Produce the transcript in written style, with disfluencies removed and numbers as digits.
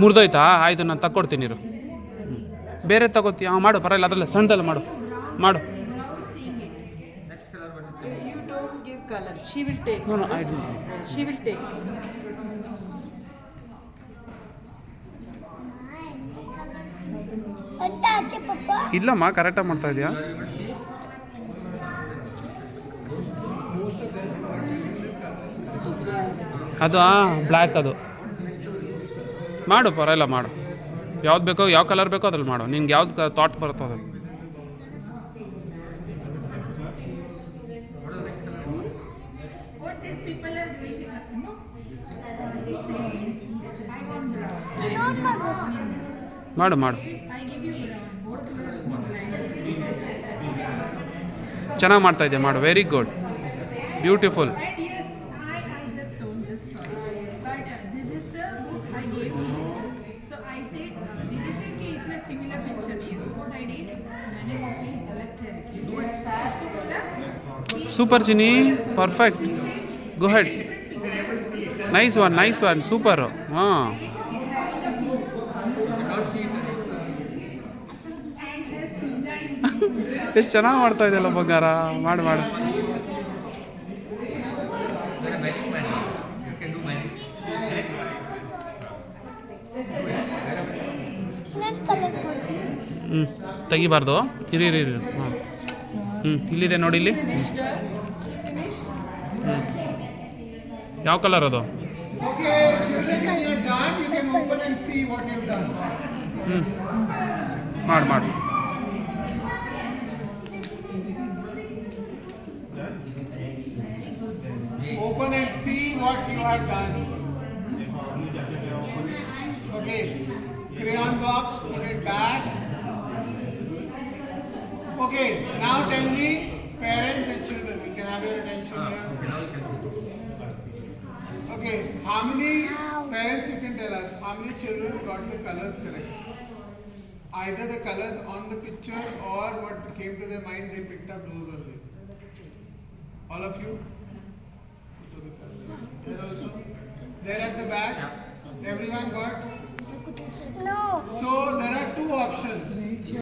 ಮುರಿದೋಯ್ತಾ? ಆಯಿತು, ನಾನು ತಕ್ಕೊಡ್ತೀನಿ ಇರು. ಬೇರೆ ತಗೋತೀಯ? ಮಾಡು, ಪರವಾಗಿಲ್ಲ, ಅದರಲ್ಲ ಸಣ್ಣದಲ್ಲ ಮಾಡು ಮಾಡು. You don't give color. She will take. No, I don't. She will take. ಇಲ್ಲಮ್ಮ, ಕರೆಕ್ಟಾಗಿ ಮಾಡ್ತಾ ಇದೆಯಾ? ಅದು ಬ್ಲ್ಯಾಕ್, ಅದು ಮಾಡು, ಪರವಾಗಿಲ್ಲ ಮಾಡು. ಯಾವ್ದು ಬೇಕೋ, ಯಾವ ಕಲರ್ ಬೇಕೋ ಅದ್ರಲ್ಲಿ ಮಾಡು. ನಿನ್ಗೆ ಯಾವ್ದು ಥಾಟ್ ಬರುತ್ತೋ ಅದ್ರಲ್ಲಿ. ಮಾಡು ಮಾಡು, ಚೆನ್ನಾಗಿ ಮಾಡ್ತಾ ಇದೆಯಾ, ಮಾಡು. Very good, beautiful. ಸೂಪರ್ ಚಿನಿ, perfect, go ahead. Nice one, super. ಹಾಂ, ಎಷ್ಟು ಚೆನ್ನಾಗಿ ಮಾಡ್ತಾ ಇದೆಯಲ್ಲ ಬಂಗಾರ. ಮಾಡು ಮಾಡು. ತೆಗಿಬಾರ್ದು, ಇರಿ. ಹಾಂ, ಇಲ್ಲಿದೆ ನೋಡಿ, ಇಲ್ಲಿ. ಯಾವ ಕಲರ್ ಅದು? ಮಾಡು. Open and see what you have done. Okay, crayon box, put it back. Okay, now tell me, parents and children, we can have your attention here. Okay, how many parents, you can tell us, how many children got the colors correct? Either the colors on the picture or what came to their mind, they picked up those only. All of you? There also? There at the back? Everyone got? No. So there are two options.